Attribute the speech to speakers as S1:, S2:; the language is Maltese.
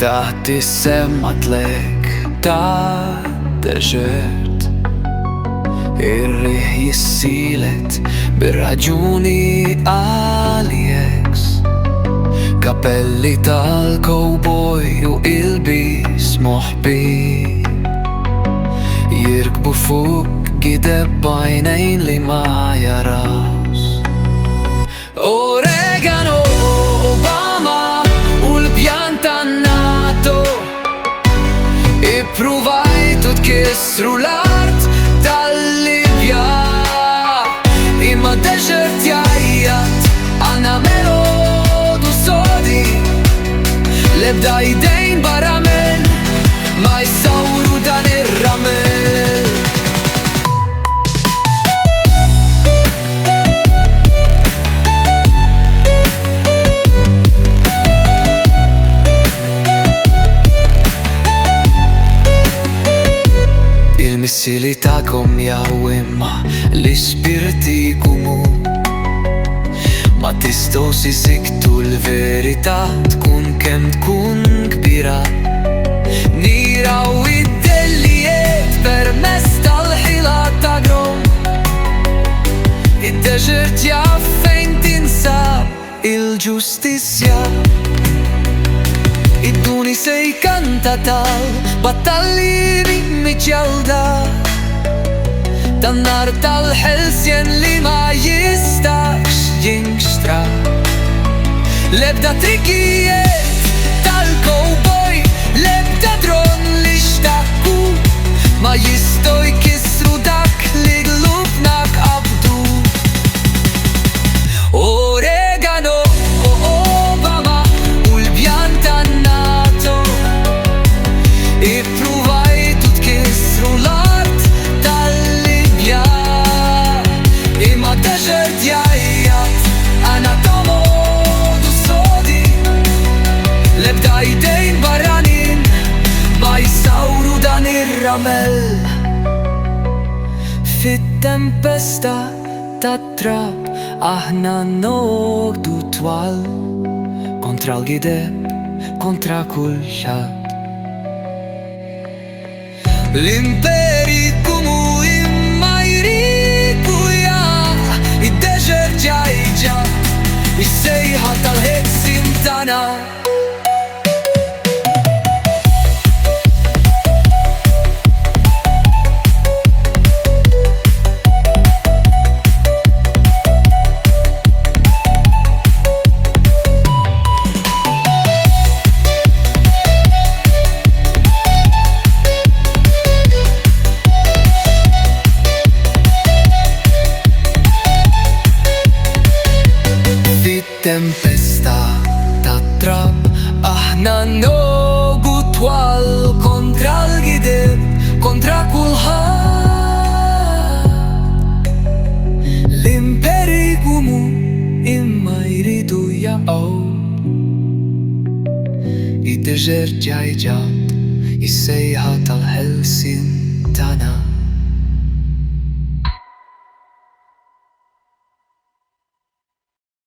S1: taħt is-semma tlek ta' deġert. Ir-riħ jissilet bir-raġuni għal-jeks, kapelli tal-cowboy u ilbis moħbi jirkbu fuq gideb bajnejn li ma jaras. Oregano, Obama u l-pjan tan-NATO ippruvajtu tkissru l-art tal-Libja, imma deġert jajjat għanna melodu sodi, lebda idejn barramen ma jsawru dan ir-ramel. Il-missili ta'kom jaw imma l-ispirti kumu, ma tistos isiktu l-verita tkun kem tkun kbira. Niraw id-dellijiet permess tal-ħila ta' grom, id-deġert jaf fejn tinsab il-ġustizja. Id-duni se jkanta tal-battalli miċjalda, tan-nar tal-ħelsjen li ma jistax jinxtra. Lebda trikijiet tal-cowboy, lebda dron li xtakku ma jistgħu jkissru dak li glubna qabdu. Oregano, Obama u l-pjan tan-NATO ippruvajtu tkissru l-art tal-Libja, imma deġert jajjat għana tomodu sodi, lebda idejn barranin ma jissawru dan ir-ramel. Fit-tempesta tat-trab aħna nogħdu twal, kontra l-gideb, kontra kull xatt. L-imperi kumu imma jridu id-deġert ġajġa, is-sejħa tal-ħeksim tana. Tempesta tat-trab aħna nogu twal, kontra l-gideb, kontra kulħadd. L-imperi kumu imma jridu jaqgħu, id-deġert ġajġat is-sejħa tal-ħelsien tana.